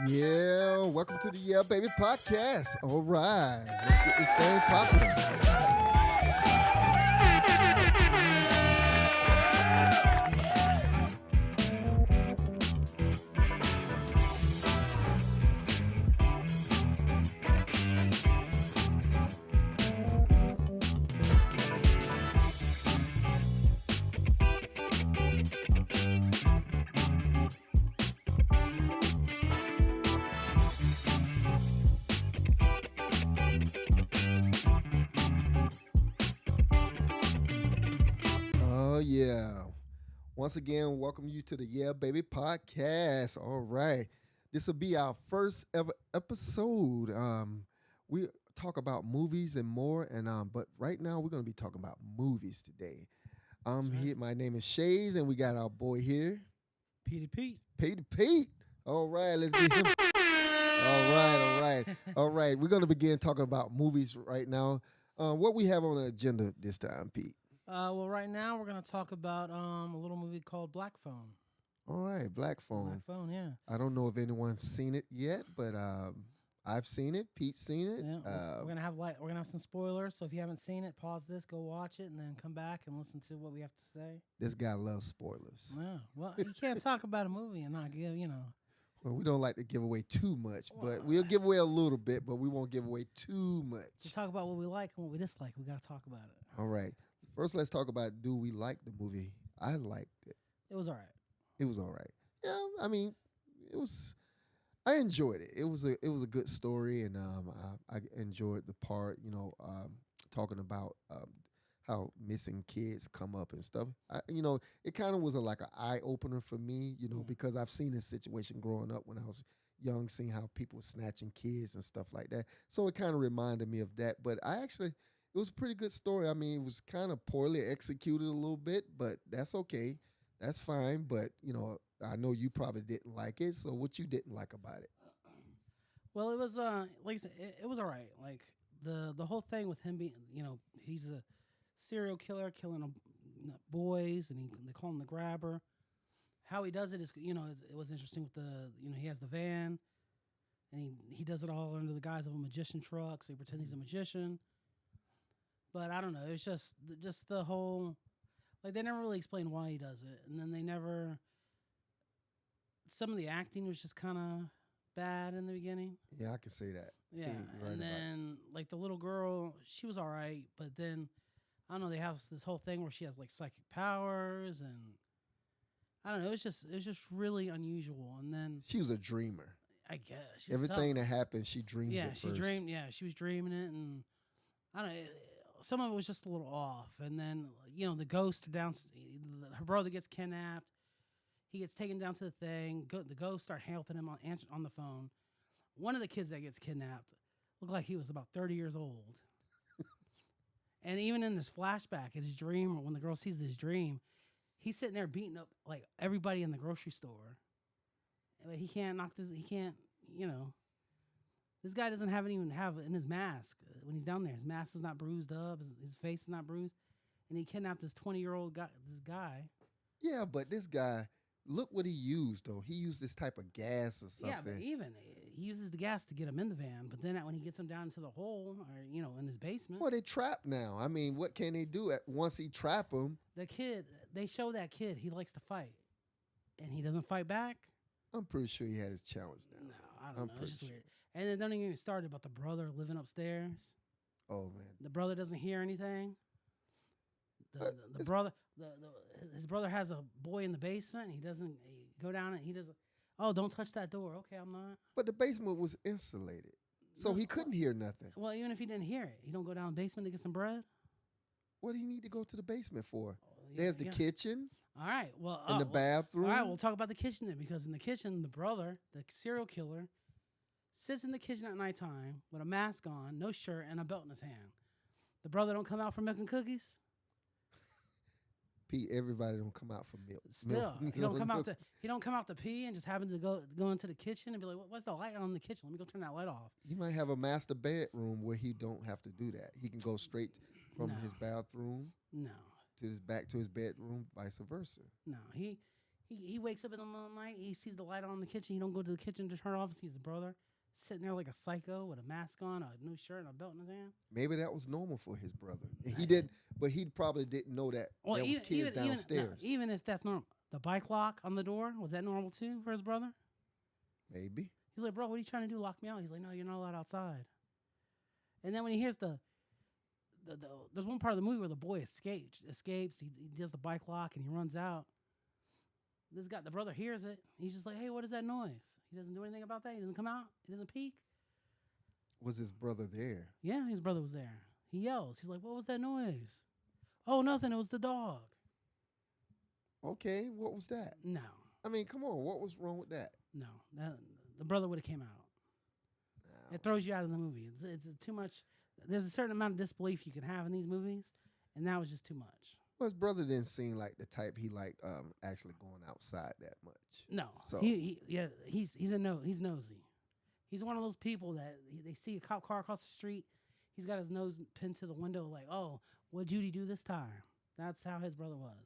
Yeah, welcome to the Yeah Baby podcast. All right, let's get this thing popping. Oh yeah. Once again, welcome you to the Yeah Baby podcast. All right. This will be our first ever episode. We talk about movies and more, and but right now we're gonna be talking about movies today. Here, my name is Shays, and we got our boy here, Petey Pete. Petey Pete. All right, let's get him. All right. We're gonna begin talking about movies right now. What we have on the agenda this time, Pete? Well, right now we're going to talk about a little movie called Black Phone. All right, Black Phone. Black Phone, yeah. I don't know if anyone's seen it yet, but I've seen it. Pete's seen it. Yeah, we're gonna have some spoilers. So if you haven't seen it, pause this, go watch it, and then come back and listen to what we have to say. This guy loves spoilers. Yeah. Well, you can't talk about a movie and not give, Well, we don't like to give away too much, but we'll give away a little bit, but we won't give away too much. To talk about what we like and what we dislike. We got to talk about it. All right. First, let's talk about, do we like the movie? I liked it. It was all right. It was all right. Yeah, I mean, I enjoyed it. It was a good story, and I enjoyed the part, talking about how missing kids come up and stuff. It kind of was like an eye opener for me, because I've seen this situation growing up when I was young, seeing how people were snatching kids and stuff like that. So it kind of reminded me of that. But it was a pretty good story. I mean, it was kind of poorly executed a little bit, but that's okay. That's fine. But, I know you probably didn't like it. So what you didn't like about it? Well, it was like I said, it was all right. Like the whole thing with him being, he's a serial killer killing boys, and they call him the grabber. How he does it is, it was interesting with he has the van, and he does it all under the guise of a magician truck, so he pretends he's a magician. But I don't know. It's just the whole, like, they never really explain why he does it, and then they never. Some of the acting was just kind of bad in the beginning. Yeah, I can say that. Yeah, right, and then like the little girl, she was all right, but then I don't know. They have this whole thing where she has like psychic powers, and I don't know. It was just really unusual. And then she was a dreamer. I guess everything that happened, she dreamed. Yeah, she dreamed. Yeah, she was dreaming it, and I don't know. Some of it was just a little off. And then the ghost down. Her brother gets kidnapped. He gets taken down to the thing. The ghosts start helping him on the phone. One of the kids that gets kidnapped looked like he was about 30 years old. And even in this flashback, in his dream, when the girl sees his dream, he's sitting there beating up like everybody in the grocery store. He can't knock this. He can't. This guy doesn't even have in his mask when he's down there. His mask is not bruised up. His face is not bruised, and he kidnapped this 20-year-old guy. This guy. Yeah, but this guy. Look what he used, though. He used this type of gas or something. Yeah, but even he uses the gas to get him in the van. But then when he gets him down into the hole, or in his basement. Well, they trapped now. I mean, what can they do once he trap him? The kid, they show that kid he likes to fight, and he doesn't fight back. I'm pretty sure he had his challenge now. No, I don't know. It's just weird. And then don't even get started about the brother living upstairs. Oh man, the brother doesn't hear anything. The brother, his brother has a boy in the basement. He doesn't go down and he doesn't. Oh, don't touch that door. Okay, I'm not. But the basement was insulated, so he couldn't hear nothing. Well, even if he didn't hear it, he don't go down the basement to get some bread. What do you need to go to the basement for? There's the kitchen. All right. Well, in the bathroom. All right, we'll talk about the kitchen then, because in the kitchen, the brother, the serial killer, sits in the kitchen at nighttime with a mask on, no shirt, and a belt in his hand. The brother don't come out for milk and cookies. Pete, everybody don't come out for milk. Still, he don't come out to pee and just happens to go into the kitchen and be like, "What's the light on in the kitchen? Let me go turn that light off." He might have a master bedroom where he don't have to do that. He can go straight from his bathroom. No. Back to his bedroom, vice versa. No, he He wakes up in the middle of the night. He sees the light on in the kitchen. He don't go to the kitchen to turn it off. He sees the brother sitting there like a psycho with a mask on, a new shirt, and a belt in his hand. Maybe that was normal for his brother. And he Right. didn't, but he probably didn't know that Well, there was kids downstairs. Even if that's normal, the bike lock on the door, was that normal too for his brother? Maybe. He's like, bro, what are you trying to do? Lock me out. He's like, no, you're not allowed outside. And then when he hears there's one part of the movie where the boy escapes. He does the bike lock and he runs out. The brother hears it. He's just like, hey, what is that noise? He doesn't do anything about that. He doesn't come out. He doesn't peek. Was his brother there? Yeah, his brother was there. He yells. He's like, what was that noise? Oh, nothing. It was the dog. Okay, what was that? No, I mean, come on, what was wrong with that? no. The brother would have came out. No. It throws you out of the movie. It's too much. There's a certain amount of disbelief you can have in these movies, and that was just too much. Well, his brother didn't seem like the type he liked actually going outside that much. No, So he's nosy. He's one of those people that they see a cop car across the street. He's got his nose pinned to the window, like, oh, what'd Judy do this time? That's how his brother was.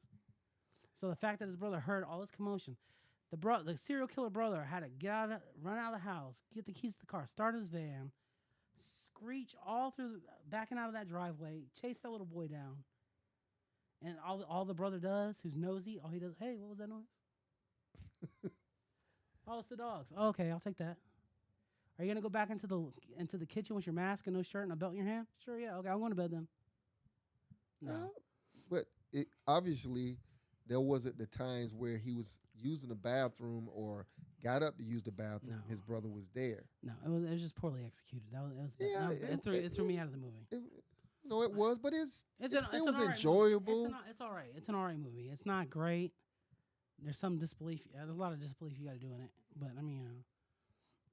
So the fact that his brother heard all this commotion, the serial killer brother had to run out of the house, get the keys to the car, start his van, screech all through, backing out of that driveway, chase that little boy down. And all the brother does, who's nosy, all he does, hey, what was that noise? Oh, it's the dogs. Oh, okay, I'll take that. Are you gonna go back into the kitchen with your mask and no shirt and a belt in your hand? Sure, yeah. Okay, I'm going to bed then. No. But it obviously there wasn't the times where he was using the bathroom or got up to use the bathroom. No. His brother was there. No, it was just poorly executed. Yeah, It threw me out of the movie. No, it was, but it still was an all right movie. enjoyable. It's all right. It's an all right movie. It's not great. There's some disbelief. There's a lot of disbelief you got to do in it. But I mean,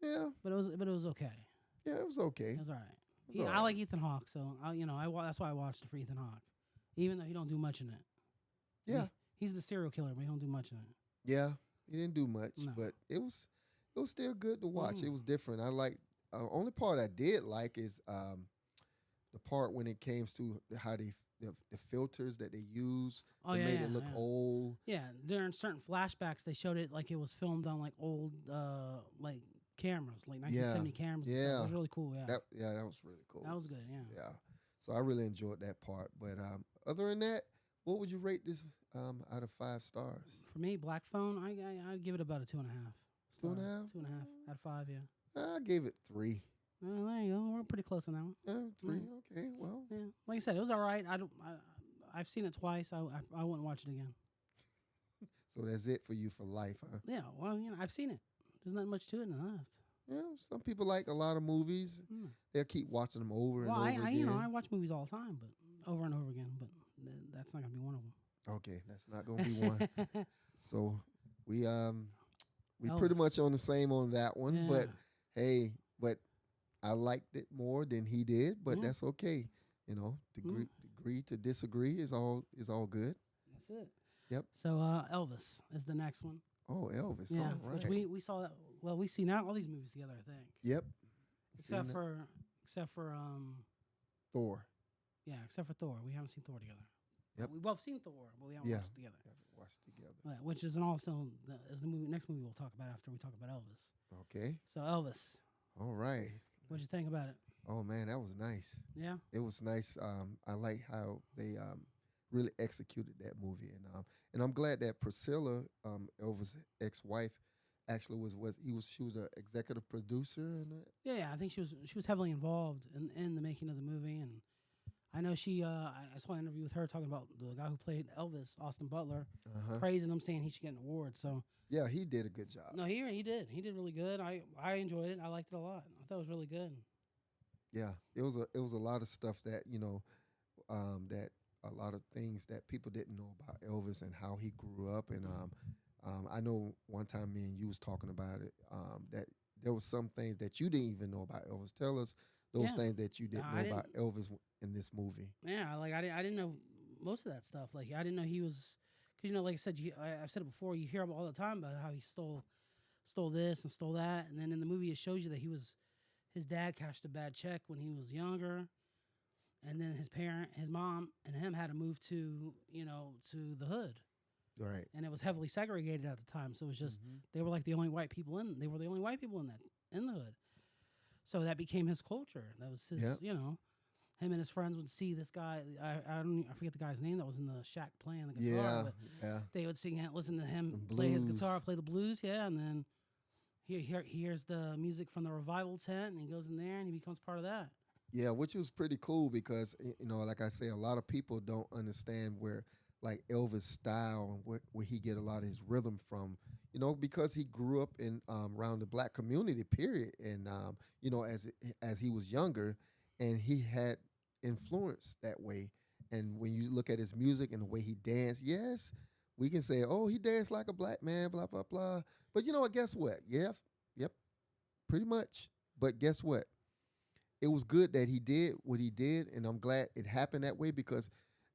Yeah, but it was okay. yeah, it was okay. It was all right. was Yeah, all I right. like Ethan Hawke, so that's why I watched it for Ethan Hawke, even though he don't do much in it. Yeah, He's the serial killer, but he don't do much in it. yeah, he didn't do much, No. but it was still good to watch. Mm. It was different. I like. Only part I did like is the part when it came to how the filters that they use Oh, that yeah, made yeah, it look yeah. old. Yeah, during certain flashbacks, they showed it like it was filmed on like old like cameras, like 1970 cameras. And stuff. Yeah. It was really cool. Yeah, That was really cool. that was good. Yeah. Yeah. So I really enjoyed that part. But other than that, what would you rate this out of 5 stars? For me, Black Phone, I'd give it about a 2.5. 2.5? 2.5 out of 5. Yeah. I gave it 3. Well, there you go. We're pretty close on that one. 3. Mm. Okay. Well, Yeah, like I said, it was all right. I've seen it twice. I wouldn't watch it again. so that's it for you for life, huh? Yeah, well, I've seen it. There's not much to it in the left. Yeah. Some people like a lot of movies. Mm. They'll keep watching them over Well, and over again. I watch movies all the time, but over and over again. But that's not gonna be one of them. Okay, that's not gonna be one. So we pretty Elvis. much on the same on that one. Yeah. But hey, I liked it more than he did. But Yeah. that's okay. You know, agree to disagree is all good. That's it. Yep. So Elvis is the next one. Oh, Elvis. Yeah, All right. which we saw that. Well, we've seen all these movies together, I think. Yep. Except Seen for Thor. except for Thor. We haven't seen Thor together. Yep. We both seen Thor, but we haven't Yeah. watched it together. Haven't watched together. Which is the next movie we'll talk about after we talk about Elvis. Okay. So Elvis, All right. what'd you think about it? Oh man, that was nice. Yeah. It was nice. I like how they really executed that movie, and I'm glad that Priscilla, Elvis' ex-wife, actually she was an executive producer in it. Yeah, I think she was heavily involved in the making of the movie, and I know she. I saw an interview with her talking about the guy who played Elvis, Austin Butler, praising him, saying he should get an award. So Yeah, he did a good job. no, he did really good. I enjoyed it. I liked it a lot. I thought it was really good. Yeah, it was a lot of stuff that that a lot of things that people didn't know about Elvis and how he grew up, and I know one time me and you was talking about it, that there was some things that you didn't even know about Elvis. Tell us those Yeah. things that you didn't I know about Elvis in this movie. Yeah, like I didn't know most of that stuff. Like I didn't know he was, because like I said, I've said it before. You hear all the time about how he stole this and stole that, and then in the movie it shows you that his dad cashed a bad check when he was younger, and then his mom, and him had to move to the hood, Right. and it was heavily segregated at the time. So it was just Mhm. they were like the only white people in. They were the only white people in the hood. So that became his culture. That was his. Yep. Him and his friends would see this guy. I forget the guy's name that was in the shack playing the guitar. Yeah. But Yeah. they would sing it, listen to him And play his blues. guitar, play the blues, and then he hears the music from the revival tent, and he goes in there and he becomes part of that. Yeah, which was pretty cool because like I say, a lot of people don't understand where like Elvis' style and where he get a lot of his rhythm from. Because he grew up in around the black community, period, and as he was younger, and he had influence that way. And when you look at his music and the way he danced, yes, we can say, oh, he danced like a black man, blah blah blah. But you know what? Guess what? Yeah, yep, pretty much. But guess what? It was good that he did what he did, and I'm glad it happened that way because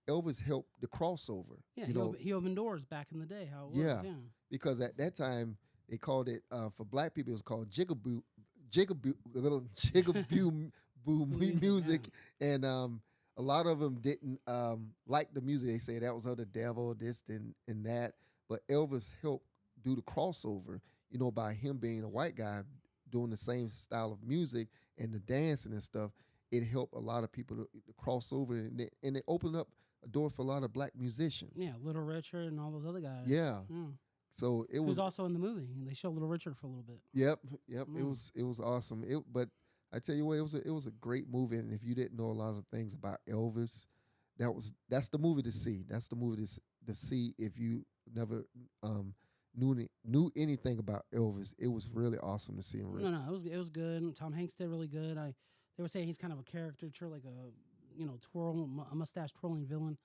Elvis helped the crossover. Yeah, you he opened doors back in the day. How it was, Yeah. Because at that time they called it for black people it was called jigaboo little jigaboo music, and a lot of them didn't like the music. They say that was of the devil, this and that. But Elvis helped do the crossover, by him being a white guy doing the same style of music and the dancing and stuff. It helped a lot of people to cross over, and it opened up a door for a lot of black musicians. Yeah, Little Richard and all those other guys. Yeah. So it He was was also in the movie. They showed Little Richard for a little bit. Yep. It was awesome. But I tell you what, it was a great movie, and if you didn't know a lot of things about Elvis, that's the movie to see. That's the movie to see if you never knew anything about Elvis. It was really awesome to see him. No, it was good. Tom Hanks did really good. They were saying he's kind of a caricature, like a mustache twirling villain.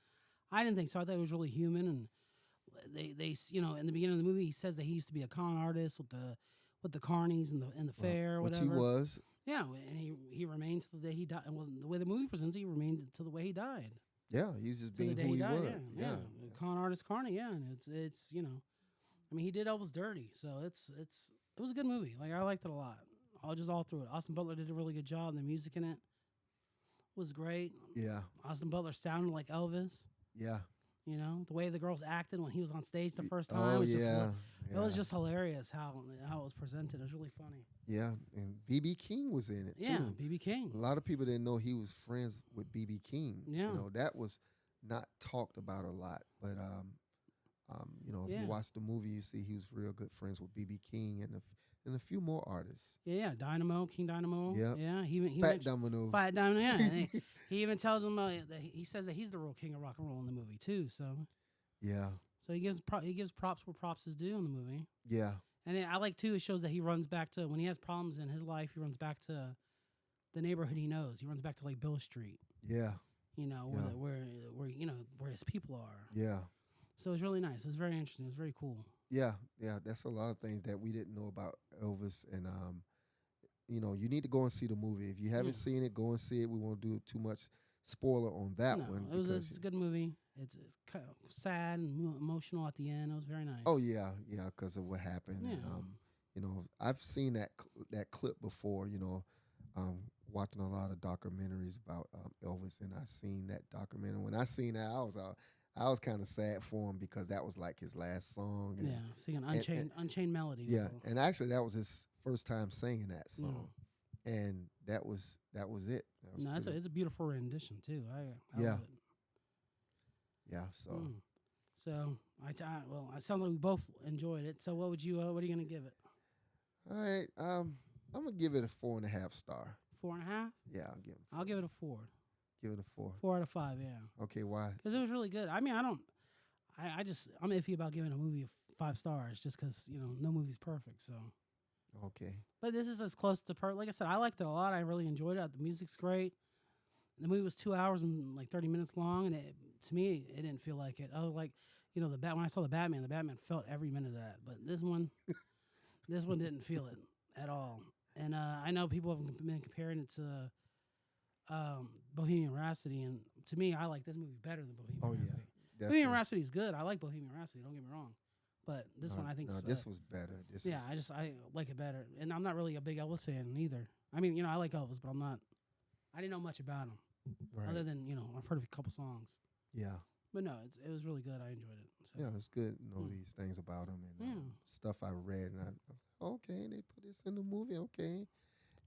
I didn't think so. I thought it was really human, and they in the beginning of the movie he says that he used to be a con artist with the carnies and the fair, which whatever. he was. Yeah, and he remained to the day he died. Well, the way the movie presents, he remained to the way he died. Yeah, he's just being who he died, was. Yeah. Con artist Carney. Yeah, and it's I mean, he did Elvis dirty, so it was a good movie. Like, I liked it a lot. All through it. Austin Butler did a really good job. The music in it was great. Yeah. Austin Butler sounded like Elvis. Yeah. The way the girls acted when he was on stage the first time. Oh, was it was just hilarious how it was presented. It was really funny. Yeah, and B.B. King was in it too. Yeah, B.B. King. A lot of people didn't know he was friends with B.B. King. Yeah. That was not talked about a lot, but if you watch the movie, you see he was real good friends with B.B. King and a few more artists. Yeah, Dynamo, King Dynamo. Yep. Yeah, he Fat Domino. Fat Dynamo. Yeah, and he even tells him that he says that he's the real king of rock and roll in the movie too. So yeah. So he gives props where props is due in the movie. Yeah. And I like too. It shows that he runs back to when he has problems in his life. He runs back to the neighborhood he knows. He runs back to like Bill Street. Yeah. Where his people are. Yeah. So it was really nice. It was very interesting. It was very cool. Yeah, that's a lot of things that we didn't know about Elvis, and you need to go and see the movie. If you haven't seen it, go and see it. We won't do too much spoiler on that one. It's a good movie. It's kind of sad and emotional at the end. It was very nice. Oh yeah, because of what happened. Yeah. And, I've seen that clip before. Watching a lot of documentaries about Elvis, and I seen that documentary. When I seen that, I was kind of sad for him because that was like his last song. And, singing Unchained Melody. Yeah, and actually that was his first time singing that song, and that was it. It's a beautiful rendition too. I yeah. love it. Yeah. So. So it sounds like we both enjoyed it. So what are you gonna give it? All right. I'm gonna give it a 4.5 star. 4.5? Yeah, I'll give it a 4. Give it a 4. 4 out of 5. Yeah. Okay, why? Because it was really good. I mean, I'm iffy about giving a movie 5 stars just because no movie's perfect. So. Okay. But this is as close to like I said, I liked it a lot. I really enjoyed it. The music's great. The movie was 2 hours and like 30 minutes long, and to me it didn't feel like it. When I saw the Batman felt every minute of that. But this one didn't feel it at all. And I know people have been comparing it to Bohemian Rhapsody, and to me, I like this movie better than Bohemian Rhapsody. Definitely. Bohemian Rhapsody's good. I like Bohemian Rhapsody. Don't get me wrong, but this one I think this was better. I like it better, and I'm not really a big Elvis fan either. I mean, I like Elvis, but I didn't know much about him other than I've heard of a couple songs. Yeah. But no, it was really good. I enjoyed it. So. Yeah, it's good to know Mm. these things about him and Yeah. stuff I read. And okay, they put this in the movie. Okay.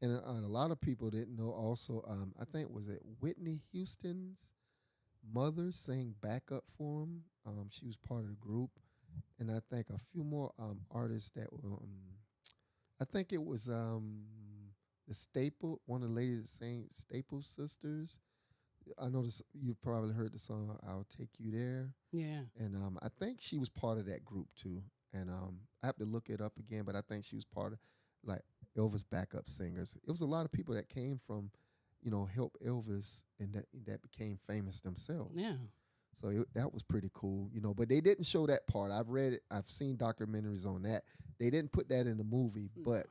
And a lot of people didn't know also, I think, was it Whitney Houston's mother sang backup for him? She was part of the group. And I think a few more artists that were, I think it was the Staple, one of the ladies that sang Staple Sisters. I know this, you've probably heard the song "I'll Take You There," Yeah. and I think she was part of that group too. And I have to look it up again, but I think she was part of like Elvis backup singers. It was a lot of people that came from, help Elvis, and that became famous themselves. Yeah. So that was pretty cool, But they didn't show that part. I've read it. I've seen documentaries on that. They didn't put that in the movie, but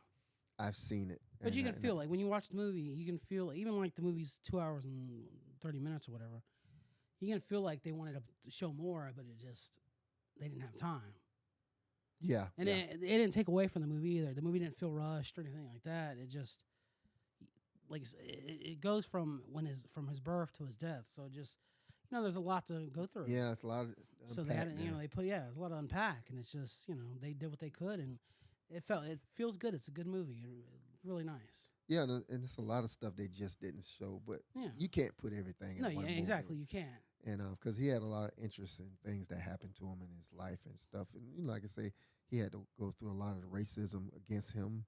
I've seen it. But you can feel like when you watch the movie, you can feel even like the movie's 2 hours and 30 minutes or whatever. You can feel like they wanted to show more, but they didn't have time. Yeah, and it didn't take away from the movie either. The movie didn't feel rushed or anything like that. It just it goes from his birth to his death. So just there's a lot to go through. Yeah, it's a lot of so they had there's a lot to unpack, and it's just they did what they could, and it feels good. It's a good movie. Really nice. Yeah, and it's a lot of stuff they just didn't show, but you can't put everything in one movie. Exactly, you can't. And because he had a lot of interesting things that happened to him in his life and stuff, and like I say, he had to go through a lot of the racism against him,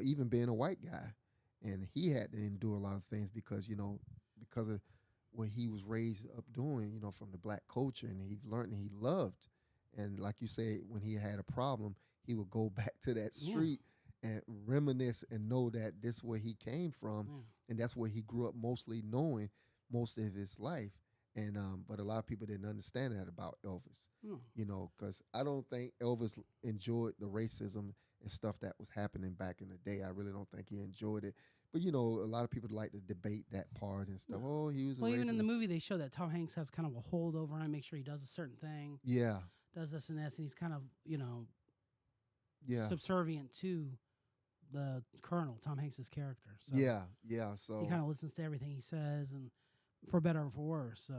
even being a white guy, and he had to endure a lot of things because of what he was raised up doing, from the black culture, and he learned and he loved, and like you say, when he had a problem, he would go back to that street. And reminisce and know that this is where he came from, and that's where he grew up mostly knowing most of his life. And but a lot of people didn't understand that about Elvis, because I don't think Elvis enjoyed the racism and stuff that was happening back in the day. I really don't think he enjoyed it. But a lot of people like to debate that part and stuff. Oh, he was. Well, even in the movie, they show that Tom Hanks has kind of a hold over him, make sure he does a certain thing. Yeah. Does this and this, and he's kind of yeah, subservient to the Colonel, Tom Hanks's character. So yeah. So he kind of listens to everything he says, and for better or for worse. So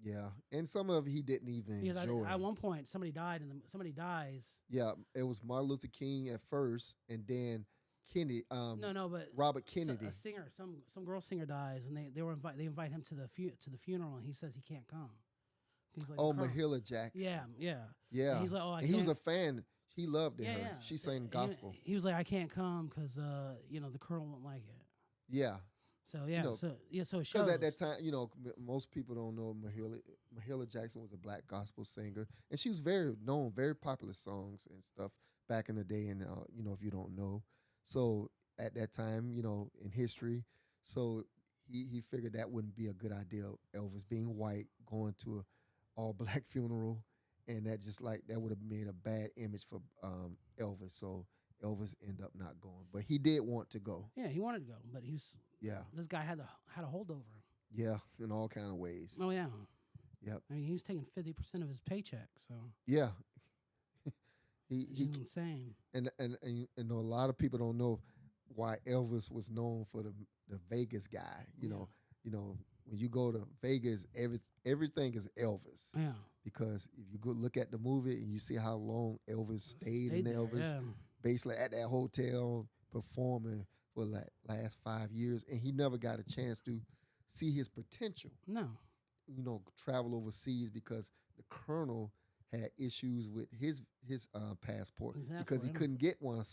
yeah, and some of it he didn't even enjoy. At one point, somebody died, and somebody dies. Yeah, it was Martin Luther King at first, and then Kennedy. But Robert Kennedy, a singer, some girl singer dies, and they invite him to the funeral, and he says he can't come. He's like, Mahalia Jackson. Yeah. And he's like, oh, he was a fan. He loved her. Yeah. She sang gospel. He was like, I can't come because the Colonel won't like it. Yeah. So so it shows. Because at that time, most people don't know Mahalia Jackson was a black gospel singer, and she was very known, very popular songs and stuff back in the day. And if you don't know, so at that time, in history, so he figured that wouldn't be a good idea. Elvis being white, going to a all black funeral. And that would have made a bad image for Elvis. So Elvis ended up not going, but he did want to go. Yeah, he wanted to go, but he was. Yeah. This guy had a hold over him. Yeah, in all kind of ways. Oh yeah. Yep. I mean, he was taking 50% of his paycheck. So. Yeah. He's insane. And a lot of people don't know why Elvis was known for the Vegas guy. You know, when you go to Vegas, everything is Elvis. Yeah. Because if you go look at the movie and you see how long Elvis stayed in Elvis, basically at that hotel performing for like last 5 years, and he never got a chance to see his potential. No. Travel overseas because the Colonel had issues with his passport because he couldn't get one.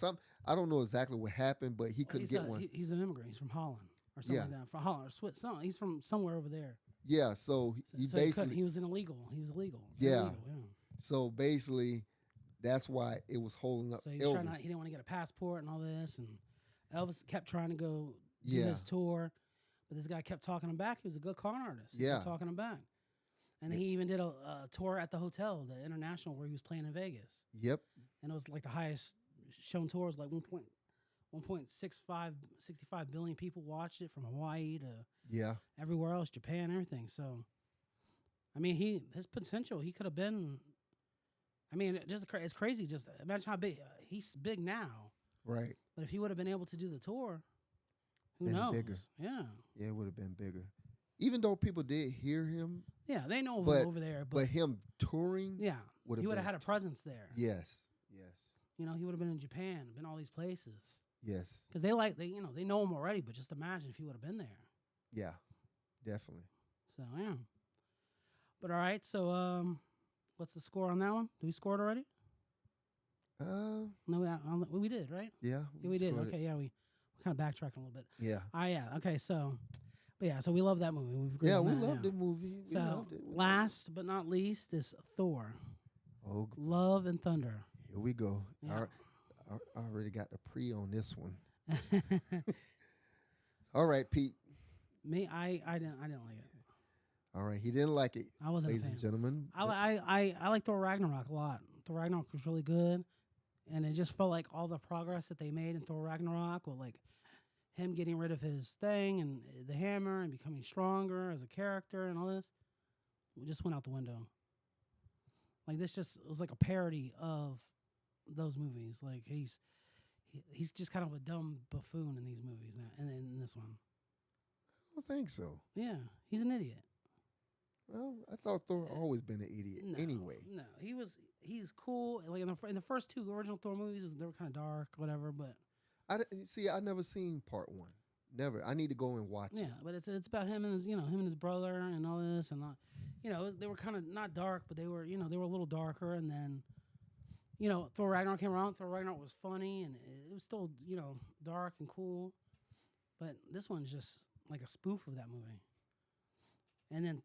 I don't know exactly what happened, but he couldn't get one. He's an immigrant. He's from Holland or something like that. From Holland or Swiss. He's from somewhere over there. Yeah, so he was illegal. He was illegal. Yeah. So basically, that's why it was holding up. So he Elvis. He didn't want to get a passport and all this, and Elvis kept trying to go do his tour, but this guy kept talking him back. He was a good con artist. He kept talking him back, and he even did a tour at the hotel, the International, where he was playing in Vegas. Yep. And it was like the highest shown tour. It was like 1.65 billion people watched it from Hawaii to everywhere else, Japan, everything. So, I mean, his potential, he could have been. I mean, it's crazy. Just imagine how big he's big now, right? But if he would have been able to do the tour, who knows? Bigger. Yeah, it would have been bigger. even though people did hear him, Yeah, they know but over there, but him touring yeah, would he have would been have had a presence there. yes, yes, You know, he would have been in Japan, been all these places. yes, Because they know him already, but just imagine if he would have been there. yeah, definitely. So yeah. But all right, so what's the score on that one? Do we score it already? No, we did, right? Yeah, Yeah, we did. scored it. Okay, yeah, we kind of backtracked a little bit. Yeah, Yeah. Okay, so, but yeah, so we love that movie. We've agreed yeah, on we that, loved the movie. We So loved it. last but not least is Thor: Oh, Love and Thunder. here we go. Yeah. I already got the pre on this one. All right, Pete. Me, I didn't like it. All right, he didn't like it. I wasn't ladies a fan. and gentlemen. I like Thor Ragnarok a lot. Thor Ragnarok was really good, and it just felt like all the progress that they made in Thor Ragnarok with like him getting rid of his thing and the hammer and becoming stronger as a character and all this, just went out the window. Like this just was like a parody of those movies. Like he's just kind of a dumb buffoon in these movies now, and in this one. I don't think so. Yeah, he's an idiot. Well, I thought Thor always been an idiot. Anyway, no, he was cool. Like in the first two original Thor movies, they were kind of dark, whatever. But I never seen part one. Never. I need to go and watch it. yeah, but it's about him and his brother and all this and they were kind of not dark, but they were a little darker. And then Thor Ragnarok came around. Thor Ragnarok was funny and it was still dark and cool, but this one's just like a spoof of that movie. And then,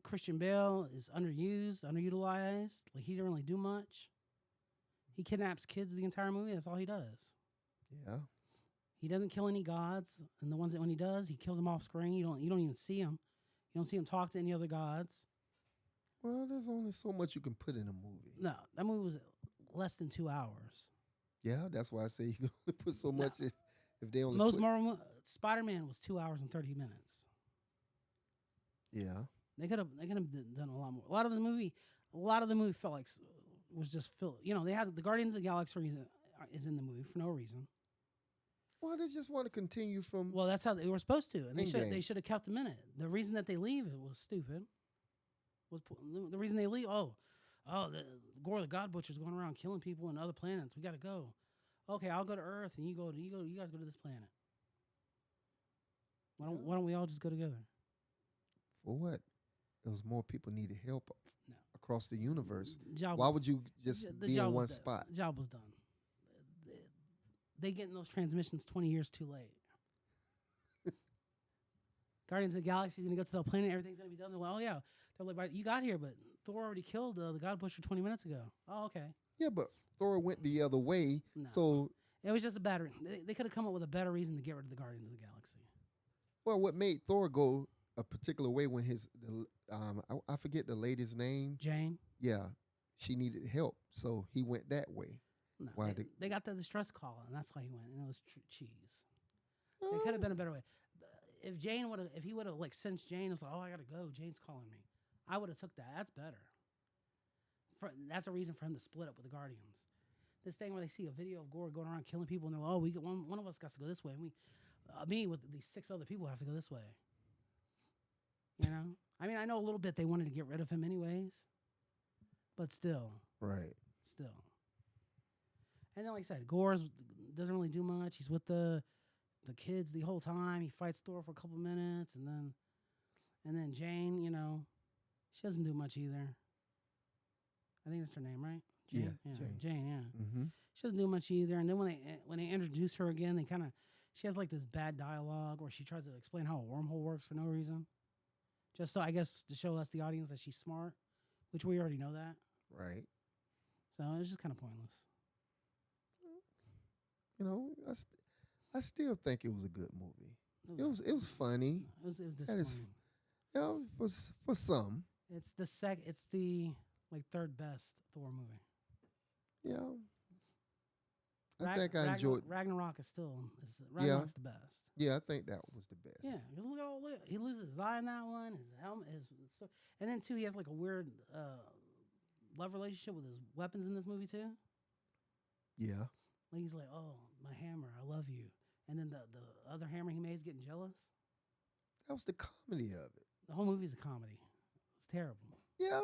Christian Bale is underutilized. Like, he didn't really do much. He kidnaps kids the entire movie. That's all he does. Yeah. He doesn't kill any gods. And the ones that when he does, he kills them off screen. You don't even see him. You don't see him talk to any other gods. Well, there's only so much you can put in a movie. No, that movie was less than 2 hours. Yeah, that's why I say you can only put so much if they only Most Marvel Spider-Man was 2 hours and 30 minutes. Yeah. They could have done a lot more. A lot of the movie felt like was just filled. They had the Guardians of the Galaxy is in the movie for no reason. Well, they just want to continue from. Well, that's how they were supposed to, and Endgame. they should have kept him in it. The reason that they leave it was stupid. The reason they leave? The Gore the God Butcher's going around killing people on other planets. We got to go. Okay, I'll go to Earth, and you guys go to this planet. Why don't we all just go together? For what? There was more people needed help across the universe. Job Why would you just be in one spot? The job was done. They getting those transmissions 20 years too late. Guardians of the Galaxy is going to go to the planet. Everything's going to be done. They're like, oh, yeah. They're like, you got here, but Thor already killed the God Butcher 20 minutes ago. Oh, okay. Yeah, but Thor went the other way. No. So it was just a bad They could have come up with a better reason to get rid of the Guardians of the Galaxy. Well, what made Thor go a particular way when I forget the lady's name. Jane? Yeah. She needed help. So he went that way. No, Why they got the distress call, and that's why he went. And it was cheese. It could have been a better way. If he would have like sensed Jane, it was like, oh, I gotta go. Jane's calling me. I would have took that. That's better. That's a reason for him to split up with the Guardians. This thing where they see a video of Gore going around killing people, and they're like, oh, we get one of us got to go this way, and me with these 6 other people have to go this way. I mean, I know a little bit they wanted to get rid of him anyways, but still. Right. Still. And then, like I said, Gore doesn't really do much. He's with the kids the whole time. He fights Thor for a couple minutes, and then Jane, she doesn't do much either. I think that's her name, right? Jane? Yeah, Jane. Yeah. Mm-hmm. She doesn't do much either. And then when they introduce her again, she has like this bad dialogue where she tries to explain how a wormhole works for no reason, just so I guess to show us the audience that she's smart, which we already know that. Right. So it was just kind of pointless. I still think it was a good movie. It was funny. It was disappointing. For some. It's the like third best Thor movie. Yeah. I think I enjoyed. Ragnarok is Ragnarok's the best. Yeah, I think that was the best. Yeah, because he loses his eye in that one. His helmet, and then too, he has like a weird love relationship with his weapons in this movie too. Yeah. Like he's like, oh, my hammer, I love you, and then the other hammer he made is getting jealous. That was the comedy of it. The whole movie's a comedy. It's terrible. Yeah.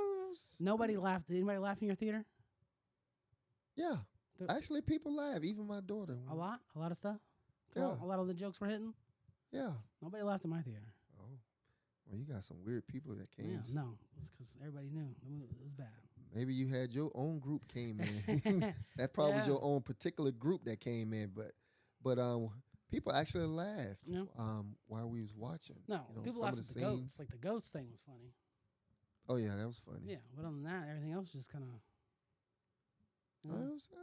Nobody laughed. Did anybody laugh in your theater? Yeah. Actually, people laugh. Even my daughter. A lot of stuff. Yeah. A lot of the jokes were hitting. Yeah. Nobody laughed in my theater. Oh, well, you got some weird people that came. Yeah, no, it's because everybody knew it was bad. Maybe you had your own group came in. That probably was your own particular group that came in, but people actually laughed while we was watching. No, people laughed at the goats. Like the goats thing was funny. Oh yeah, that was funny. Yeah, but other than that, everything else was just kind of. It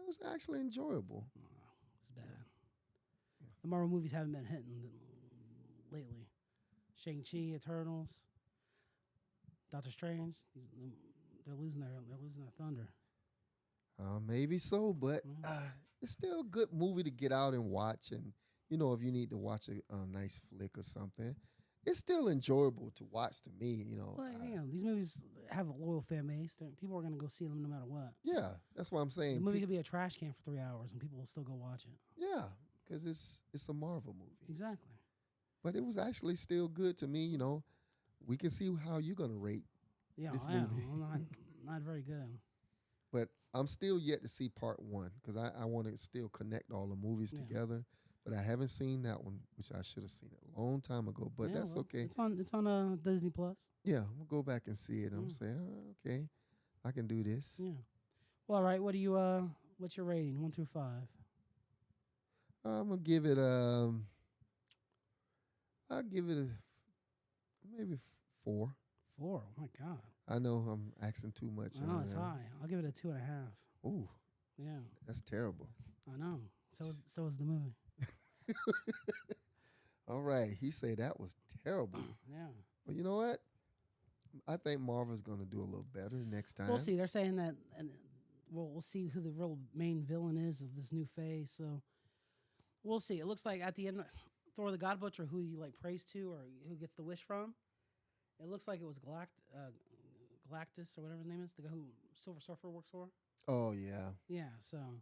was actually enjoyable. It's bad. Yeah. The Marvel movies haven't been hitting lately. Shang-Chi, Eternals, Doctor Strange. They're losing their thunder. Maybe so, but it's still a good movie to get out and watch. And if you need to watch a nice flick or something, it's still enjoyable to watch. To me, Well, these movies have a loyal fan base. People are going to go see them no matter what. Yeah, that's what I'm saying. The movie could be a trash can for 3 hours, and people will still go watch it. Yeah, because it's a Marvel movie. Exactly. But it was actually still good to me. We can see how you're going to rate this movie. I'm not very good. But I'm still yet to see part 1 because I want to still connect all the movies together. But I haven't seen that one, which I should have seen it a long time ago. But that's okay. It's on Disney Plus. Yeah, I'm gonna go back and see it. I'm saying, okay, I can do this. Yeah. Well, all right. What do you? What's your rating? 1 through 5. I'm gonna give it I'll give it maybe 4. 4. Oh my God. I know I'm asking too much. I know it's high. I'll give it a 2.5. Ooh. Yeah. That's terrible. I know. So is the movie. All right. He said that was terrible. Yeah. But you know what? I think Marvel's gonna do a little better next time. We'll see. They're saying that, and we'll see who the real main villain is of this new phase. So we'll see. It looks like at the end, Thor the God Butcher, who he prays to or who gets the wish from. It looks like it was Galactus or whatever his name is, the guy who Silver Surfer works for. Oh yeah. Yeah. So.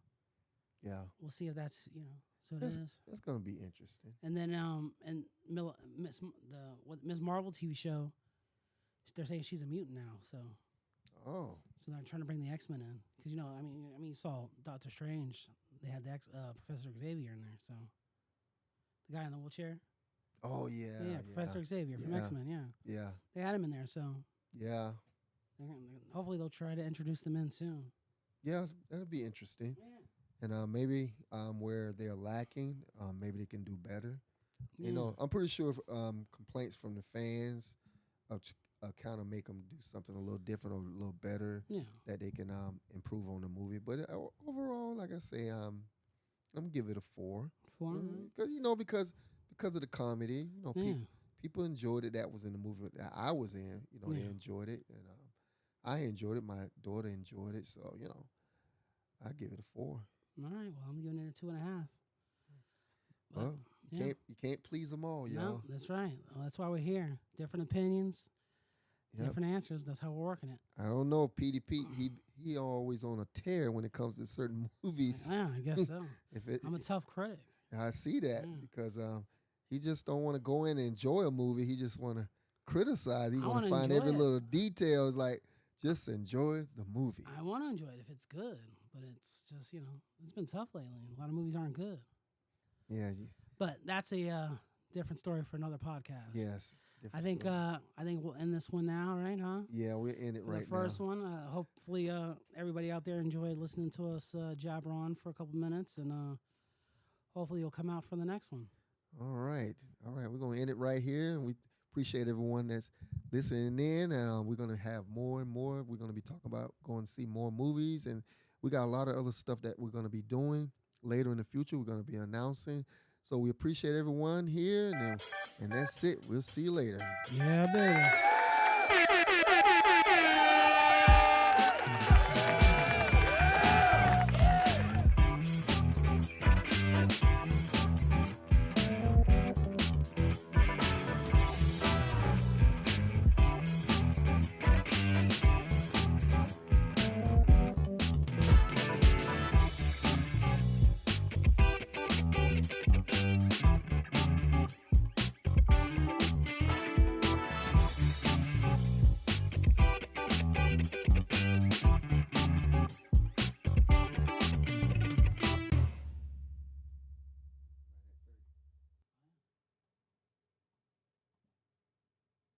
Yeah. We'll see if that's So it is. That's gonna be interesting. And then and Ms. Marvel TV show, they're saying she's a mutant now. So so they're trying to bring the X-Men in because you saw Doctor Strange. They had the Professor Xavier in there. So the guy in the wheelchair. Oh yeah. Professor Xavier from X-Men. Yeah. They had him in there. So yeah. Hopefully they'll try to introduce them in soon. Yeah, that'll be interesting. Yeah. And maybe where they're lacking, maybe they can do better. Yeah. I'm pretty sure complaints from the fans kind of make them do something a little different or a little better that they can improve on the movie. But overall, like I say, I'm gonna give it a 4. 4? Because of the comedy, people enjoyed it. That was in the movie that I was in. They enjoyed it, and I enjoyed it. My daughter enjoyed it, so I give it a 4. All right. Well, I'm giving it a 2.5. Well, you can't please them all, y'all. No, that's right. Well, that's why we're here. Different opinions, different answers. That's how we're working it. I don't know, Petey Pete. He always on a tear when it comes to certain movies. Yeah, I guess so. I'm a tough critic. I see that because he just don't want to go in and enjoy a movie. He just want to criticize. He want to find every little detail. It's like just enjoy the movie. I want to enjoy it if it's good. But it's just, it's been tough lately. A lot of movies aren't good. Yeah. But that's a different story for another podcast. Yes. I think we'll end this one now, right? Huh? Yeah, we're in it right now. The first one. Hopefully, everybody out there enjoyed listening to us jabber on for a couple minutes, and hopefully you'll come out for the next one. All right. We're gonna end it right here, and we appreciate everyone that's listening in, and we're gonna have more and more. We're gonna be talking about going to see more movies, and we got a lot of other stuff that we're going to be doing later in the future. We're going to be announcing. So we appreciate everyone here. And that's it. We'll see you later. Yeah, baby.